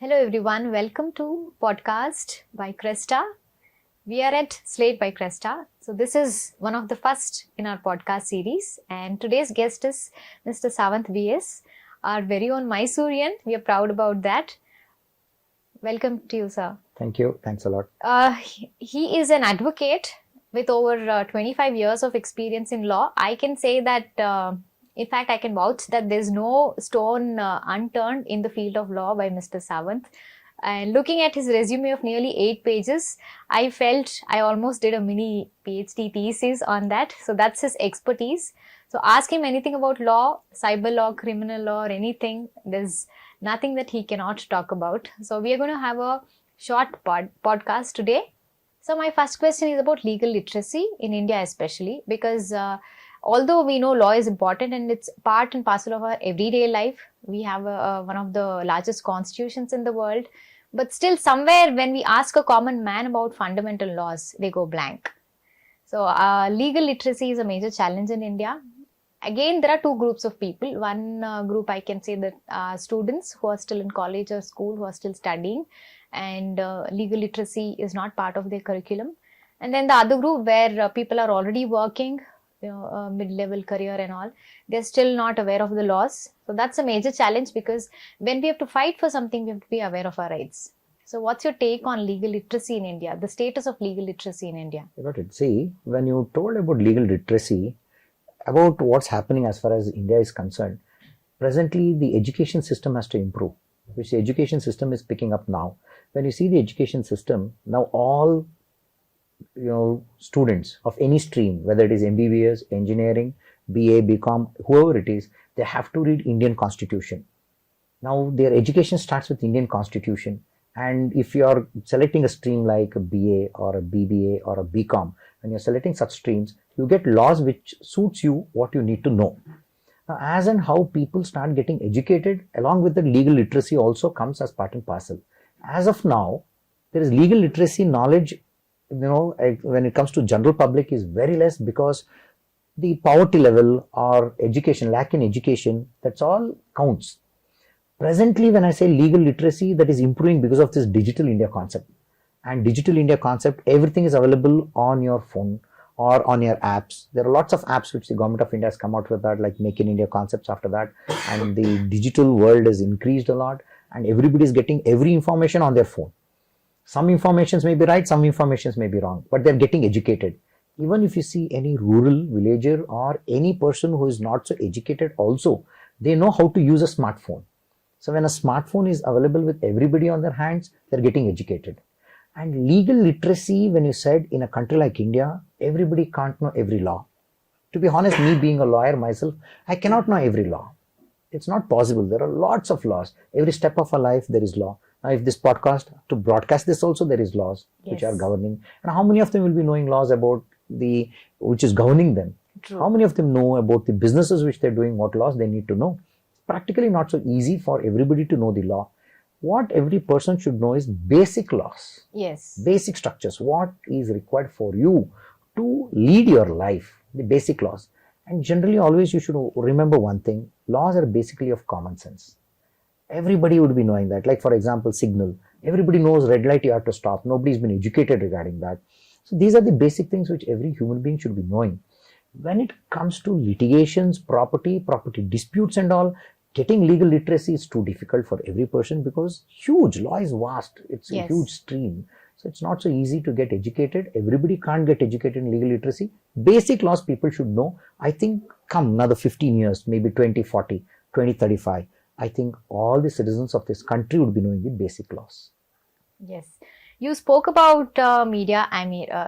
Hello everyone, welcome to podcast by Cresta. We are at Slate by Cresta. So this is one of the first in our podcast series, and today's guest is Mr. Savanth B.S, our very own Mysorean. We are proud about that. Welcome to you, sir. Thank you. Thanks a lot. He is an advocate with over 25 years of experience in law. I can say that in fact, I can vouch that there's no stone unturned in the field of law by Mr. Savanth. And looking at his resume of nearly 8 pages, I felt I almost did a mini PhD thesis on that. So that's his expertise. So ask him anything about law, cyber law, criminal law, or anything. There's nothing that he cannot talk about. So we are going to have a short podcast today. So my first question is about legal literacy in India especially, because although we know law is important and it's part and parcel of our everyday life, we have one of the largest constitutions in the world, but still somewhere when we ask a common man about fundamental laws, they go blank. So legal literacy is a major challenge in India. Again, there are two groups of people. One group I can say that students who are still in college or school, who are still studying, and legal literacy is not part of their curriculum. And then the other group where people are already working, mid-level career and all, they're still not aware of the laws. So that's a major challenge, because when we have to fight for something, we have to be aware of our rights. So what's your take on legal literacy in India, the status of legal literacy in India? Got it. See, when you told about legal literacy, about what's happening as far as India is concerned, presently the education system has to improve, which the education system is picking up now. When you see the education system, now all students of any stream, whether it is MBBS, engineering, BA, BCom, whoever it is, they have to read Indian Constitution. Now their education starts with Indian Constitution, and if you are selecting a stream like a BA or a BBA or a BCom, when you're selecting such streams, you get laws which suits you what you need to know. Now, as and how people start getting educated, along with the legal literacy also comes as part and parcel. As of now, there is legal literacy knowledge, when it comes to general public, is very less, because the poverty level or education, lack in education, that's all counts. Presently, when I say legal literacy, that is improving because of this digital India concept. And digital India concept, everything is available on your phone or on your apps. There are lots of apps which the government of India has come out with, that, like Make in India concepts after that. And the digital world has increased a lot, and everybody is getting every information on their phone. Some informations may be right, some informations may be wrong, but they're getting educated. Even if you see any rural villager or any person who is not so educated also, they know how to use a smartphone. So when a smartphone is available with everybody on their hands, they're getting educated. And legal literacy, when you said in a country like India, everybody can't know every law. To be honest, me being a lawyer myself, I cannot know every law. It's not possible. There are lots of laws. Every step of our life, there is law. Now, if this podcast, to broadcast this also, there is laws which are governing. And how many of them will be knowing laws about which is governing them? True. How many of them know about the businesses which they're doing, what laws they need to know? It's practically not so easy for everybody to know the law. What every person should know is basic laws. Yes. Basic structures. What is required for you to lead your life? The basic laws. And generally, always you should remember one thing. Laws are basically of common sense. Everybody would be knowing that. Like, for example, signal. Everybody knows red light, you have to stop. Nobody's been educated regarding that. So these are the basic things which every human being should be knowing. When it comes to litigations, property disputes and all, getting legal literacy is too difficult for every person, because huge law is vast. It's a huge stream. So it's not so easy to get educated. Everybody can't get educated in legal literacy. Basic laws people should know. I think come another 15 years, maybe 2040, 2035. I think all the citizens of this country would be knowing the basic laws. Yes. You spoke about media.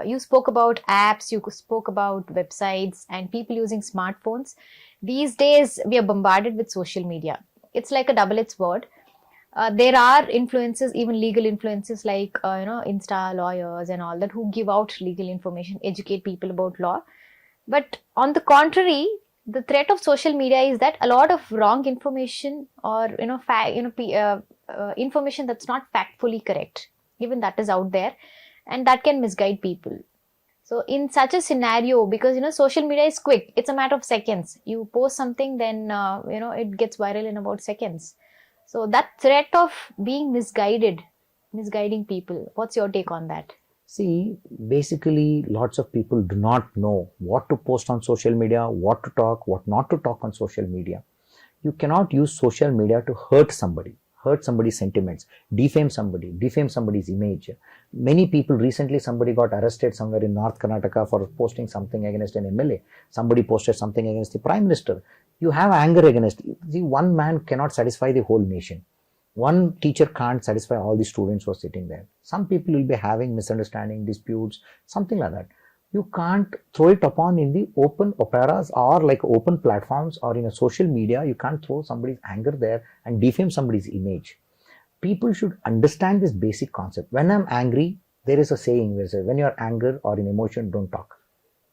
You spoke about apps, you spoke about websites and people using smartphones. These days, we are bombarded with social media. It's like a double-edged sword. There are influences, even legal influences like, Insta lawyers and all that, who give out legal information, educate people about law. But on the contrary, the threat of social media is that a lot of wrong information or, information that's not factfully correct, even that is out there, and that can misguide people. So in such a scenario, because, social media is quick, it's a matter of seconds. You post something, then, it gets viral in about seconds. So that threat of being misguiding people, what's your take on that? See, basically, lots of people do not know what to post on social media, what to talk, what not to talk on social media. You cannot use social media to hurt somebody's sentiments, defame somebody's image. Many people, recently somebody got arrested somewhere in North Karnataka for posting something against an MLA. Somebody posted something against the Prime Minister. You have anger against. See, one man cannot satisfy the whole nation. One teacher can't satisfy all the students who are sitting there. Some people will be having misunderstanding, disputes, something like that. You can't throw it upon in the open operas or like open platforms or in a social media. You can't throw somebody's anger there and defame somebody's image. People should understand this basic concept. When I'm angry, there is a saying where says, when you're angry or in emotion, don't talk.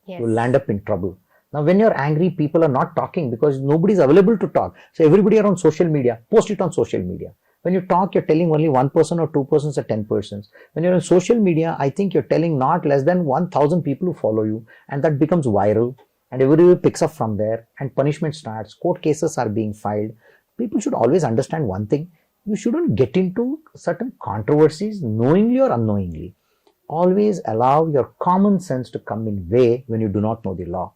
Yes. You'll land up in trouble. Now, when you're angry, people are not talking because nobody's available to talk. So everybody are on social media, post it on social media. When you talk, you're telling only one person or two persons or 10 persons. When you're on social media, I think you're telling not less than 1,000 people who follow you, and that becomes viral, and everybody picks up from there, and punishment starts, court cases are being filed. People should always understand one thing. You shouldn't get into certain controversies knowingly or unknowingly. Always allow your common sense to come in way when you do not know the law.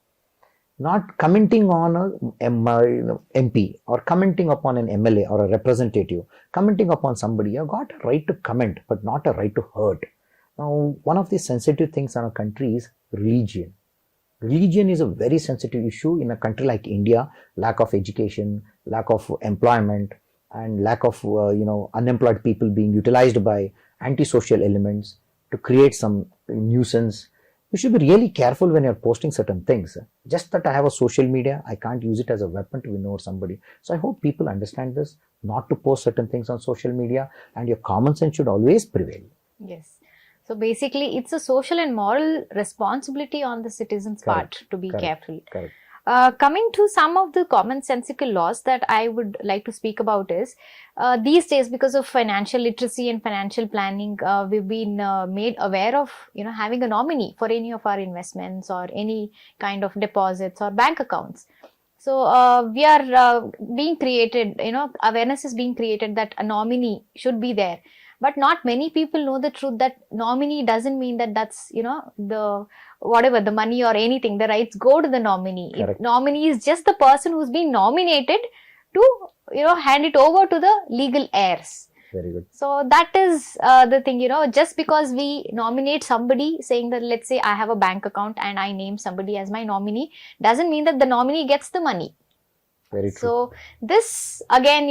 Not commenting on a MP or commenting upon an MLA or a representative, commenting upon somebody. You've got a right to comment, but not a right to hurt. Now, one of the sensitive things in our country is religion. Religion is a very sensitive issue in a country like India. Lack of education, lack of employment, and lack of unemployed people being utilized by antisocial elements to create some nuisance. You should be really careful when you're posting certain things. Just that I have a social media, I can't use it as a weapon to ignore somebody. So I hope people understand this, not to post certain things on social media, and your common sense should always prevail. Yes. So basically, it's a social and moral responsibility on the citizens' part to be careful. Correct. Coming to some of the commonsensical laws that I would like to speak about is, these days, because of financial literacy and financial planning, we've been made aware of, having a nominee for any of our investments or any kind of deposits or bank accounts. So we are being created, awareness is being created that a nominee should be there. But not many people know the truth that nominee doesn't mean that that's, the money or anything, the rights go to the nominee. Nominee is just the person who's been nominated to, hand it over to the legal heirs. Very good. So that is the thing, just because we nominate somebody saying that, let's say I have a bank account and I name somebody as my nominee, doesn't mean that the nominee gets the money. Very true. So this again,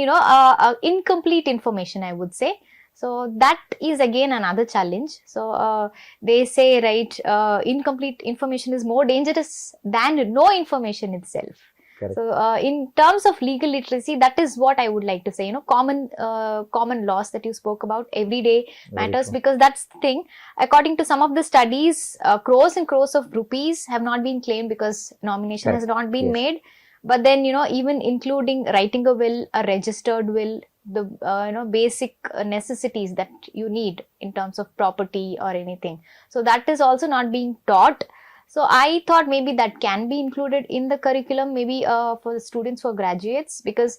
incomplete information, I would say. So that is again another challenge. So they say, right, incomplete information is more dangerous than no information itself. Correct. So in terms of legal literacy, that is what I would like to say, common laws that you spoke about, everyday matters, because that's the thing. According to some of the studies, crores and crores of rupees have not been claimed because nomination has not been made. But then, even including writing a will, a registered will, the basic necessities that you need in terms of property or anything. So that is also not being taught. So I thought maybe that can be included in the curriculum, maybe for the students who are graduates, because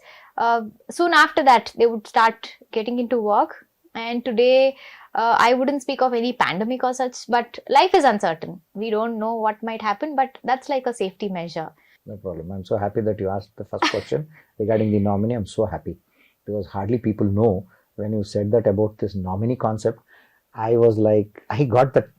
soon after that they would start getting into work. And today I wouldn't speak of any pandemic or such, but life is uncertain. We don't know what might happen, but that's like a safety measure. No problem. I'm so happy that you asked the first question regarding the nominee. I'm so happy because hardly people know. When you said that about this nominee concept, I was like, I got that,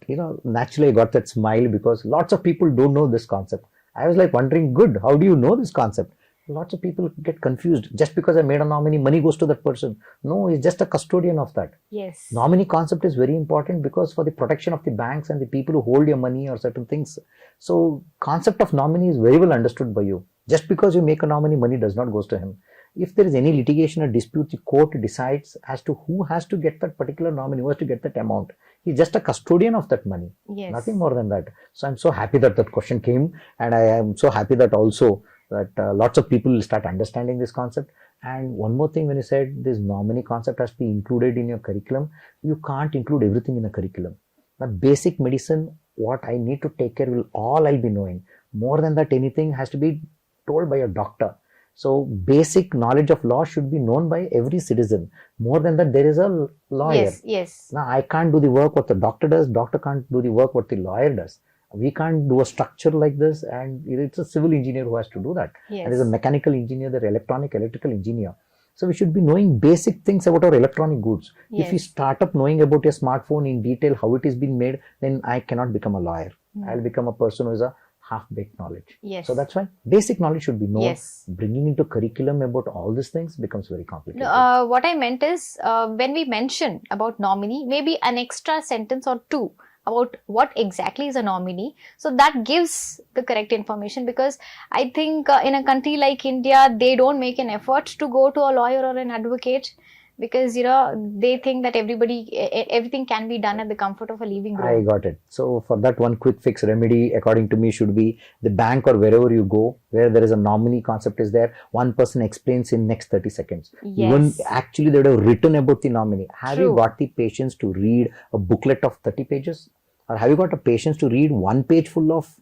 naturally I got that smile because lots of people don't know this concept. I was like wondering, good, how do you know this concept? Lots of people get confused. Just because I made a nominee, money goes to that person. No, he's just a custodian of that. Yes. Nominee concept is very important because for the protection of the banks and the people who hold your money or certain things. So concept of nominee is very well understood by you. Just because you make a nominee, money does not goes to him. If there is any litigation or dispute, the court decides as to who has to get that particular nominee, who has to get that amount. He's just a custodian of that money. Yes. Nothing more than that. So I'm so happy that that question came, and I am so happy that also that lots of people will start understanding this concept. And one more thing, when you said this nominee concept has to be included in your curriculum, you can't include everything in a curriculum. But basic medicine, what I need to take care will all I'll be knowing. More than that, anything has to be told by a doctor. So basic knowledge of law should be known by every citizen. More than that, there is a lawyer. Yes, yes. Now, I can't do the work what the doctor does. Doctor can't do the work what the lawyer does. We can't do a structure like this, and it's a civil engineer who has to do that. Yes. And there's a mechanical engineer, there's electrical engineer. So we should be knowing basic things about our electronic goods. Yes. If you start up knowing about your smartphone in detail, how it is being made, then I cannot become a lawyer. I'll become a person who is a half-baked knowledge. Yes. So that's why basic knowledge should be known. Yes. Bringing into curriculum about all these things becomes very complicated. What I meant is, when we mention about nominee, maybe an extra sentence or two about what exactly is a nominee. So that gives the correct information, because I think in a country like India, they don't make an effort to go to a lawyer or an advocate, because they think that everything can be done at the comfort of a living room. I got it. So for that, one quick fix remedy according to me should be the bank or wherever you go, where there is a nominee concept is there, one person explains in next 30 seconds. Yes. Even actually they would have written about the nominee. Have True. you got the patience to read a booklet of 30 pages? Or have you got the patience to read one page full of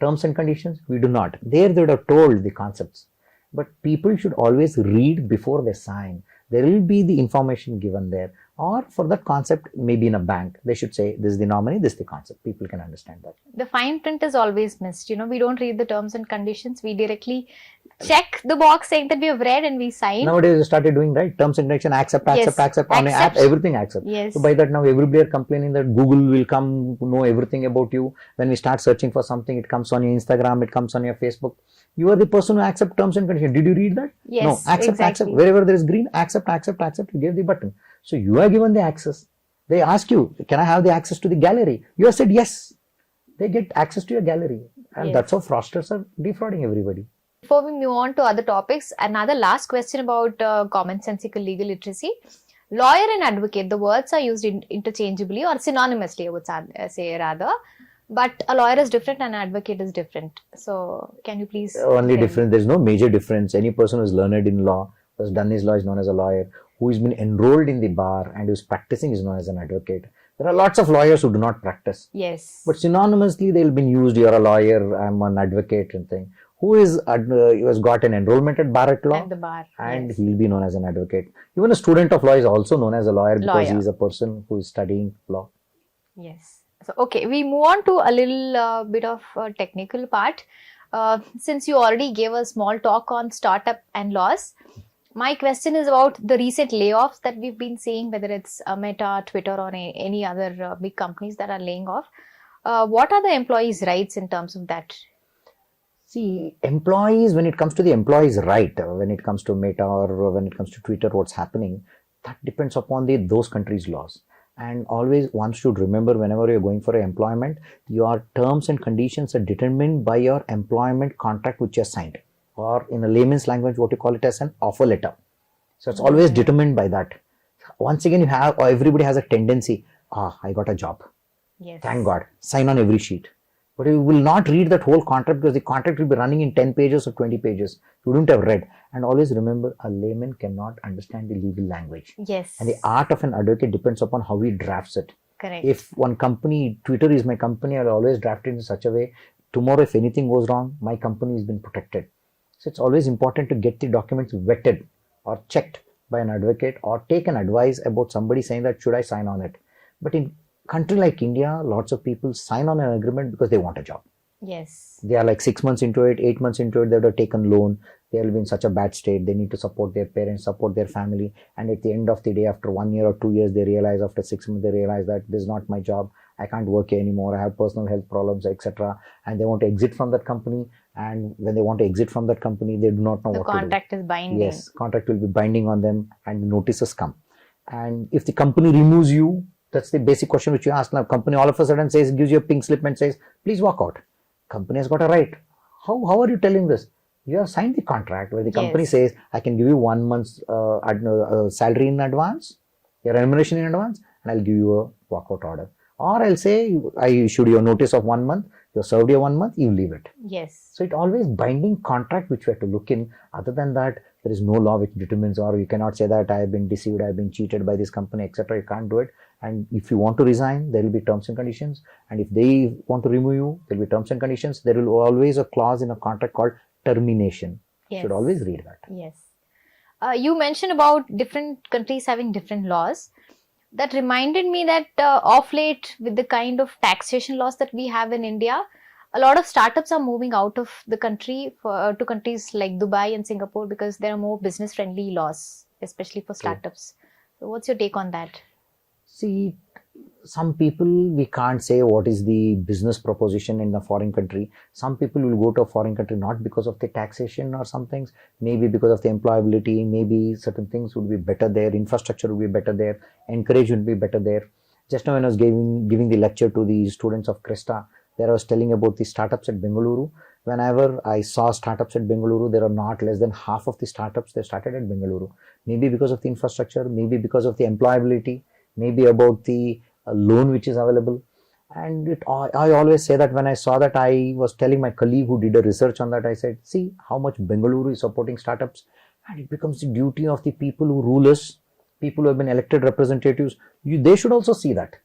terms and conditions? We do not. There they would have told the concepts. But people should always read before they sign. There will be the information given there. Or for that concept, maybe in a bank, they should say, this is the nominee, this is the concept. People can understand that. The fine print is always missed. We don't read the terms and conditions. We directly check the box saying that we have read and we sign. Nowadays, they started doing, right? Terms and conditions, accept. On an app, everything accept. Yes. So by that now, everybody are complaining that Google will come know everything about you. When we start searching for something, it comes on your Instagram, it comes on your Facebook. You are the person who accepts terms and conditions. Did you read that? Yes, no, accept. exactly. Wherever there is green, accept, you give the button. So you are given the access. They ask you, can I have the access to the gallery? You have said yes. They get access to your gallery. And Yes. that's how fraudsters are defrauding everybody. Before we move on to other topics, another last question about commonsensical legal literacy. Lawyer and advocate, the words are used interchangeably or synonymously, I would say rather. But a lawyer is different and an advocate is different. So can you please... Only difference. There's no major difference. Any person who is learned in law, who has done his law is known as a lawyer. Who has been enrolled in the bar and who is practicing is known as an advocate. There are lots of lawyers who do not practice. Yes. But synonymously, they'll be used. You're a lawyer, I'm an advocate and thing. Who has got an enrollment at bar at law? At the bar. And yes. he'll be known as an advocate. Even a student of law is also known as a lawyer because he is a person who is studying law. Yes. So, okay, we move on to a little bit of technical part. Since you already gave a small talk on startup and laws, my question is about the recent layoffs that we've been seeing, whether it's Meta, Twitter, or any other big companies that are laying off. What are the employees' rights in terms of that? See, employees, when it comes to the employees' right, when it comes to Meta or when it comes to Twitter, what's happening, that depends upon those countries' laws. And always one should remember, whenever you're going for employment, your terms and conditions are determined by your employment contract which you have signed. Or in a layman's language, what you call it as an offer letter. So it's always determined by that. Once again, everybody has a tendency, I got a job. Yes. Thank God. Sign on every sheet. But you will not read that whole contract because the contract will be running in 10 pages or 20 pages. You wouldn't have read. And always remember, a layman cannot understand the legal language. Yes. And the art of an advocate depends upon how he drafts it. Correct. If one company, Twitter is my company, I'll always draft it in such a way, tomorrow if anything goes wrong, my company has been protected. So it's always important to get the documents vetted or checked by an advocate or take an advice about somebody saying that should I sign on it. But in country like India, lots of people sign on an agreement because they want a job. Yes. They are like 6 months into it, 8 months into it, they would have taken loan. They will be in such a bad state. They need to support their parents, support their family. And at the end of the day, after 1 year or 2 years, they realize, after 6 months, they realize that this is not my job. I can't work here anymore. I have personal health problems, etc. And they want to exit from that company. And when they want to exit from that company, they do not know what to do. The contract is binding. Yes, contract will be binding on them and notices come. And if the company removes you, that's the basic question which you ask. Now, company all of a sudden says, gives you a pink slip and says, please walk out. Company has got a right. How are you telling this? You have signed the contract where the company says, I can give you 1 month's salary in advance, your remuneration in advance, and I'll give you a walkout order. Or I'll say, I issued you a notice of 1 month, you served your 1 month, you leave it. Yes. So it always binding contract which we have to look in. Other than that, there is no law which determines, or you cannot say that I have been deceived, I have been cheated by this company, etc. You can't do it. And if you want to resign, there will be terms and conditions. And if they want to remove you, there will be terms and conditions. There will always a clause in a contract called termination. Yes. Should always read that. Yes. You mentioned about different countries having different laws. That reminded me that of late, with the kind of taxation laws that we have in India, a lot of startups are moving out of the country to countries like Dubai and Singapore because there are more business friendly laws, especially for startups. So what's your take on that? See, some people, we can't say what is the business proposition in the foreign country. Some people will go to a foreign country not because of the taxation or some things, maybe because of the employability, maybe certain things would be better there, infrastructure would be better there, encouragement would be better there. Just now when I was giving the lecture to the students of Cresta, there I was telling about the startups at Bengaluru. Whenever I saw startups at Bengaluru, there are not less than half of the startups they started at Bengaluru. Maybe because of the infrastructure, maybe because of the employability, maybe about the loan which is available. And I always say that when I saw that, I was telling my colleague who did a research on that, I said, see how much Bengaluru is supporting startups, and it becomes the duty of the people who rule us, people who have been elected representatives. They should also see that,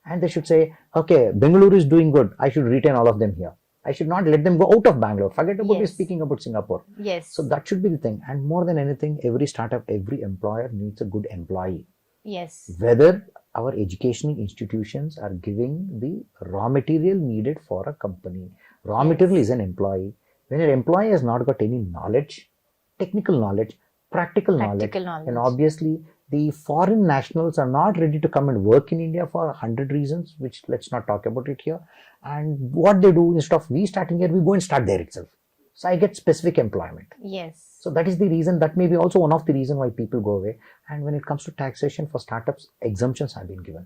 and they should say, okay, Bengaluru is doing good, I should retain all of them here. I should not let them go out of Bangalore. Forget about speaking about Singapore. Yes. So that should be the thing. And more than anything, every startup, every employer needs a good employee. Yes. Whether our educational institutions are giving the raw material needed for a company. Raw material is an employee. When an employee has not got any knowledge, technical knowledge, practical knowledge, and obviously the foreign nationals are not ready to come and work in India for 100 reasons, which let's not talk about it here. And what they do, instead of we starting here, we go and start there itself. So I get specific employment. Yes. So that is the reason, that may be also one of the reasons why people go away. And when it comes to taxation for startups, exemptions have been given.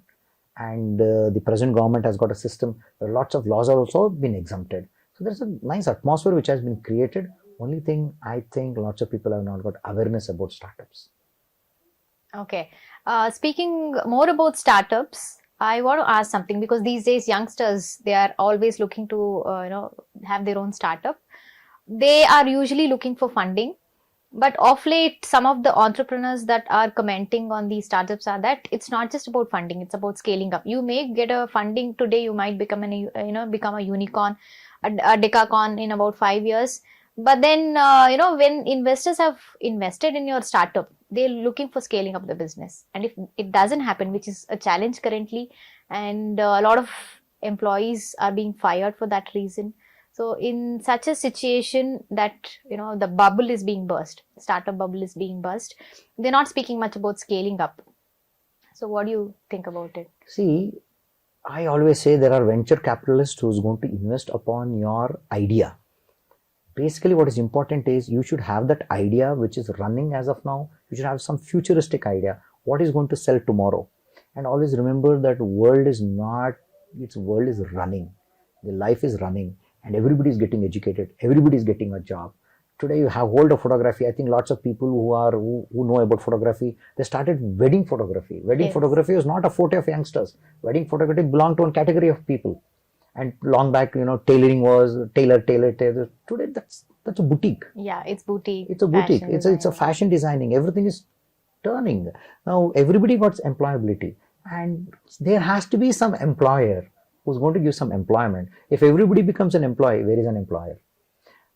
And the present government has got a system where lots of laws are also been exempted. So there's a nice atmosphere which has been created. Only thing, I think lots of people have not got awareness about startups. Okay. Speaking more about startups, I want to ask something, because these days youngsters, they are always looking to have their own startup. They are usually looking for funding, but of late, some of the entrepreneurs that are commenting on these startups are that it's not just about funding; it's about scaling up. You may get a funding today, you might become become a unicorn, a decacorn in about 5 years. But then when investors have invested in your startup, they're looking for scaling up the business, and if it doesn't happen, which is a challenge currently, and a lot of employees are being fired for that reason. So in such a situation that, the bubble is being burst, startup bubble is being burst, they're not speaking much about scaling up. So what do you think about it? See, I always say there are venture capitalists who's going to invest upon your idea. Basically, what is important is you should have that idea which is running as of now. You should have some futuristic idea. What is going to sell tomorrow? And always remember that world is running. The life is running. And everybody is getting educated, everybody is getting a job. Today you have hold of photography. I think lots of people who know about photography, they started wedding photography. Wedding photography was not a forte of youngsters. Wedding photography belonged to one category of people. And long back, tailoring was tailor. Today that's a boutique. Yeah, it's boutique. It's a boutique. It's a fashion designing. Everything is turning. Now everybody got employability, and there has to be some employer who's going to give some employment. If everybody becomes an employee, where is an employer?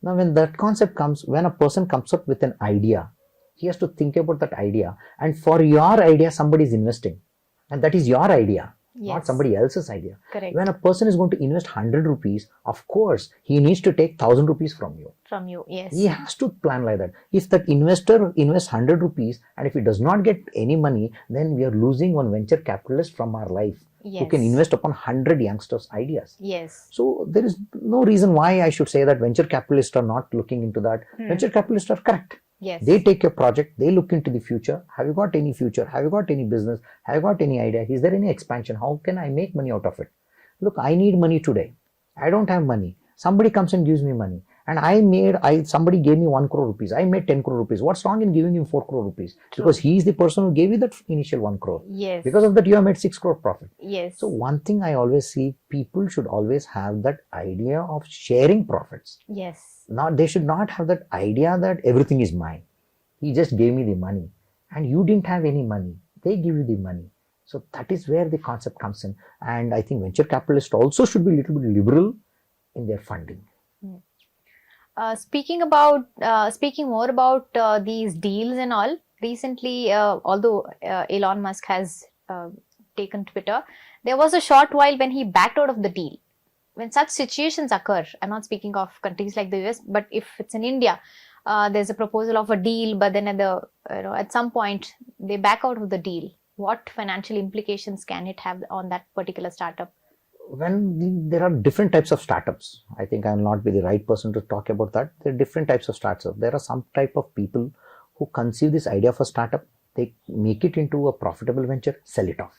Now, when that concept comes, when a person comes up with an idea, he has to think about that idea. And for your idea, somebody is investing. And that is your idea, not somebody else's idea. Correct. When a person is going to invest 100 rupees, of course, he needs to take 1,000 rupees from you. From you, yes. He has to plan like that. If that investor invests 100 rupees and if he does not get any money, then we are losing one venture capitalist from our life. Who can invest upon 100 youngsters' ideas. Yes. So there is no reason why I should say that venture capitalists are not looking into that. Venture capitalists are correct. Yes. They take your project, they look into the future. Have you got any future? Have you got any business? Have you got any idea? Is there any expansion? How can I make money out of it? Look, I need money today. I don't have money. Somebody comes and gives me money. And somebody gave me 1 crore rupees. I made 10 crore rupees. What's wrong in giving him 4 crore rupees? True. Because he is the person who gave you that initial 1 crore. Yes. Because of that, you have made 6 crore profit. Yes. So one thing I always see, people should always have that idea of sharing profits. Yes. They should not have that idea that everything is mine. He just gave me the money. And you didn't have any money. They give you the money. So that is where the concept comes in. And I think venture capitalists also should be a little bit liberal in their funding. Speaking more about these deals and all, recently, although Elon Musk has taken Twitter, there was a short while when he backed out of the deal. When such situations occur, I'm not speaking of countries like the US, but if it's in India, there's a proposal of a deal, but then at some point they back out of the deal. What financial implications can it have on that particular startup? There are different types of startups. I think I'll not be the right person to talk about that. There are different types of startups. There are some type of people who conceive this idea of a startup, they make it into a profitable venture, sell it off.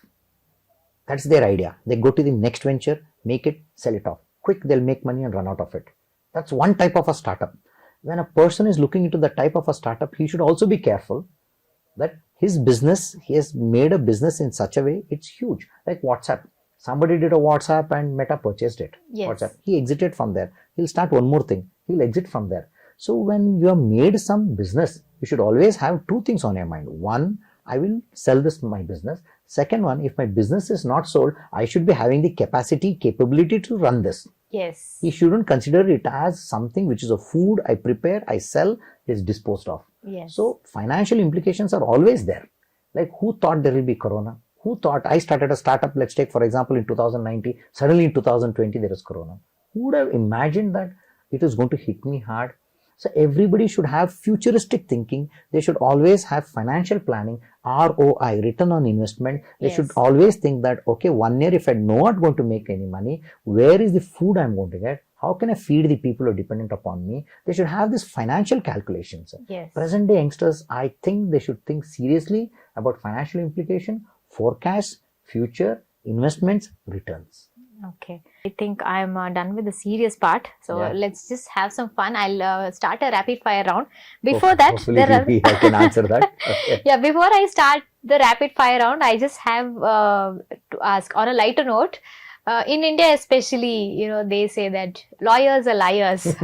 That's their idea. They go to the next venture, make it, sell it off. Quick, they'll make money and run out of it. That's one type of a startup. When a person is looking into the type of a startup, he should also be careful that his business, he has made a business in such a way, it's huge. Like WhatsApp. Somebody did a WhatsApp and Meta purchased it. Yes. WhatsApp. He exited from there. He'll start one more thing. He'll exit from there. So when you have made some business, you should always have two things on your mind. One, I will sell this my business. Second one, if my business is not sold, I should be having the capability to run this. Yes. He shouldn't consider it as something which is a food I prepare, I sell, is disposed of. Yes. So financial implications are always there. Like who thought there will be corona? Who thought I started a startup, let's take for example in 2019, suddenly in 2020 there is corona. Who would have imagined that it is going to hit me hard? So everybody should have futuristic thinking. They should always have financial planning, ROI, return on investment. They should always think that, okay, 1 year if I'm not going to make any money, where is the food I'm going to get? How can I feed the people who are dependent upon me? They should have this financial calculations. Yes. Present day youngsters, I think they should think seriously about financial implication, forecast, future, investments, returns. Okay. I think I'm done with the serious part. So let's just have some fun. I'll start a rapid fire round. Before that, I can answer that. Okay. Yeah, before I start the rapid fire round, I just have to ask on a lighter note. In India especially, they say that lawyers are liars.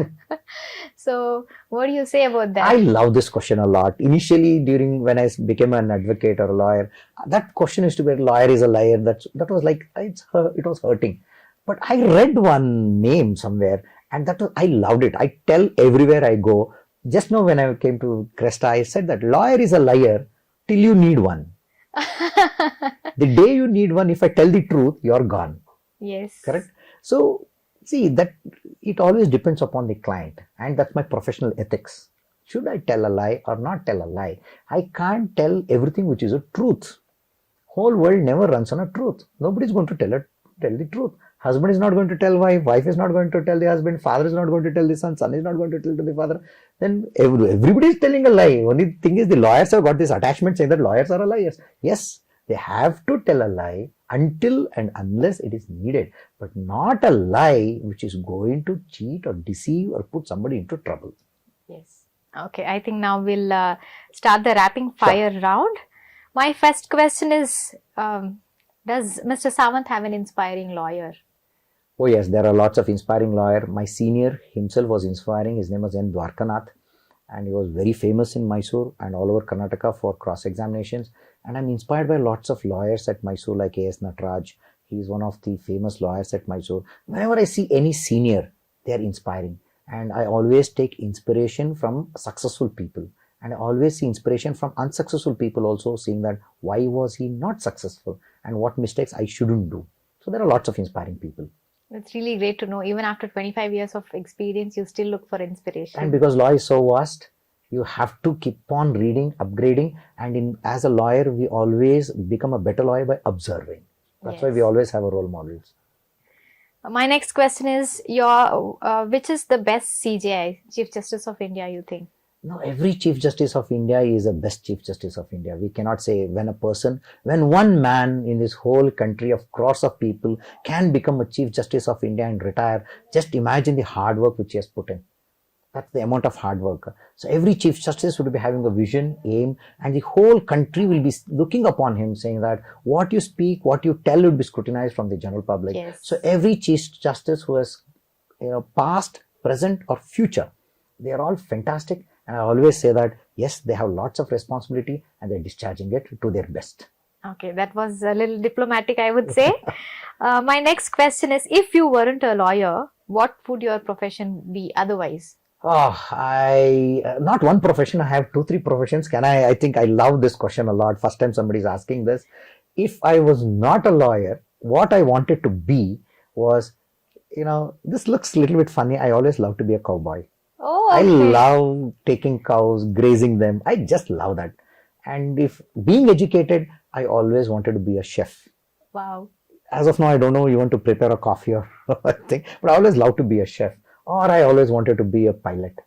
So what do you say about that? I love this question a lot. Initially, when I became an advocate or a lawyer, that question used to be, lawyer is a liar. That was like, it was hurting. But I read one name somewhere and I loved it. I tell everywhere I go. Just now when I came to Cresta, I said that lawyer is a liar till you need one. The day you need one, if I tell the truth, you're gone. Yes. Correct? So, see, that it always depends upon the client, and that's my professional ethics. Should I tell a lie or not tell a lie? I can't tell everything which is a truth. Whole world never runs on a truth. Nobody's going to tell the truth. Husband is not going to tell wife is not going to tell the husband, father is not going to tell the son is not going to tell to the father. Then everybody is telling a lie. Only thing is the lawyers have got this attachment saying that lawyers are liars. Yes, they have to tell a lie until and unless it is needed, but not a lie which is going to cheat or deceive or put somebody into trouble. Yes. Okay, I think now we'll start the rapid fire round. My first question is, does Mr. Savanth have an inspiring lawyer? Oh yes, there are lots of inspiring lawyers. My senior himself was inspiring. His name was N. Dwarkanath, and he was very famous in Mysore and all over Karnataka for cross-examinations. And I'm inspired by lots of lawyers at Mysore like A.S. Nataraj. He is one of the famous lawyers at Mysore. Whenever I see any senior, they are inspiring. And I always take inspiration from successful people. And I always see inspiration from unsuccessful people also, seeing that why was he not successful and what mistakes I shouldn't do. So there are lots of inspiring people. That's really great to know. Even after 25 years of experience, you still look for inspiration. And because law is so vast, you have to keep on reading, upgrading. And as a lawyer, we always become a better lawyer by observing. That's why we always have a role models. My next question is, which is the best CJI, Chief Justice of India, you think? No, every Chief Justice of India is the best Chief Justice of India. We cannot say when one man in this whole country of crores of people can become a Chief Justice of India and retire. Just imagine the hard work which he has put in. That's the amount of hard work. So every Chief Justice would be having a vision, aim, and the whole country will be looking upon him, saying that what you speak, what you tell will be scrutinized from the general public. Yes. So every Chief Justice who has past, present or future, they are all fantastic. And I always say that, yes, they have lots of responsibility and they're discharging it to their best. Okay, that was a little diplomatic, I would say. My next question is, if you weren't a lawyer, what would your profession be otherwise? I not one profession. I have two, three professions. I think I love this question a lot. First time somebody is asking this. If I was not a lawyer, what I wanted to be was, this looks a little bit funny. I always loved to be a cowboy. Oh, I okay. love taking cows, grazing them. I just love that. And if being educated, I always wanted to be a chef. Wow. As of now, I don't know you want to prepare a coffee or thing, but I always loved to be a chef, or I always wanted to be a pilot.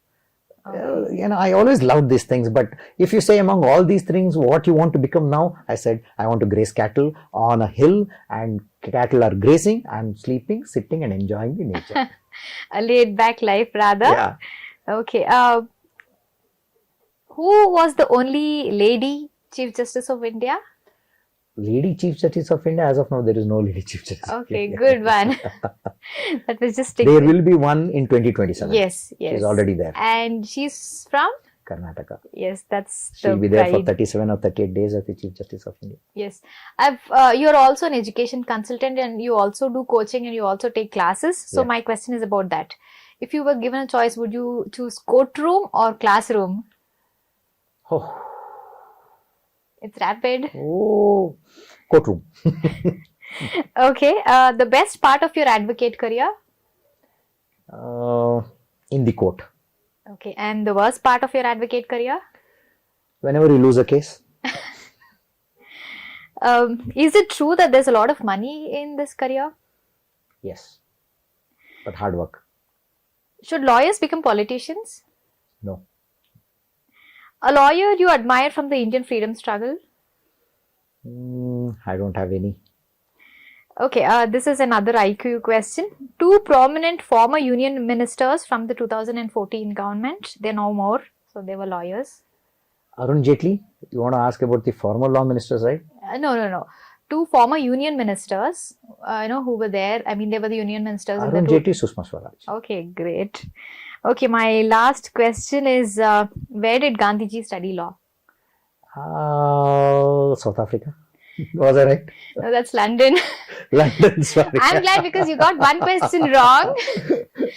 I always loved these things. But if you say among all these things, what you want to become now, I said I want to graze cattle on a hill, and cattle are grazing. I'm sleeping, sitting, and enjoying the nature. A laid back life, rather. Yeah. Okay. Who was the only lady Chief Justice of India? Lady Chief Justice of India, as of now, there is no Lady Chief Justice. Okay, good one. That was just there will be one in 2027. Yes. She's already there. And she's from Karnataka. Yes, that's she'll be there for 37 or 38 days as the Chief Justice of India. Yes. You're also an education consultant, and you also do coaching, and you also take classes. So my question is about that. If you were given a choice, would you choose courtroom or classroom? Oh. It's rapid. Oh, courtroom. Okay. The best part of your advocate career? In the court. Okay. And the worst part of your advocate career? Whenever you lose a case. Is it true that there's a lot of money in this career? Yes. But hard work. Should lawyers become politicians? No. A lawyer you admire from the Indian freedom struggle? I don't have any. Okay, this is another IQ question. Two prominent former union ministers from the 2014 government. They're no more, so they were lawyers. Arun Jaitley? You want to ask about the former law ministers, right? No. Two former union ministers, who were there. I mean, they were the union ministers. Arun Jaitley, Sushma Swaraj. Okay, great. Okay, my last question is, where did Gandhiji study law? South Africa. Was I right? No, that's London. London, sorry. I'm glad because you got one question wrong.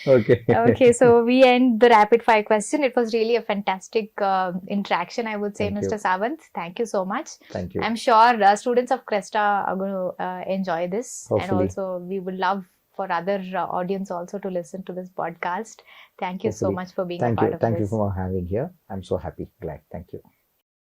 Okay. Okay, so we end the rapid fire question. It was really a fantastic interaction, I would say, Mr. Savanth. Thank you so much. Thank you. I'm sure students of Cresta are going to enjoy this. Hopefully. And also, we would love for other audience also to listen to this podcast. Thank you so much for being a part of this. Thank you for having here. I'm so happy. Glad. Thank you.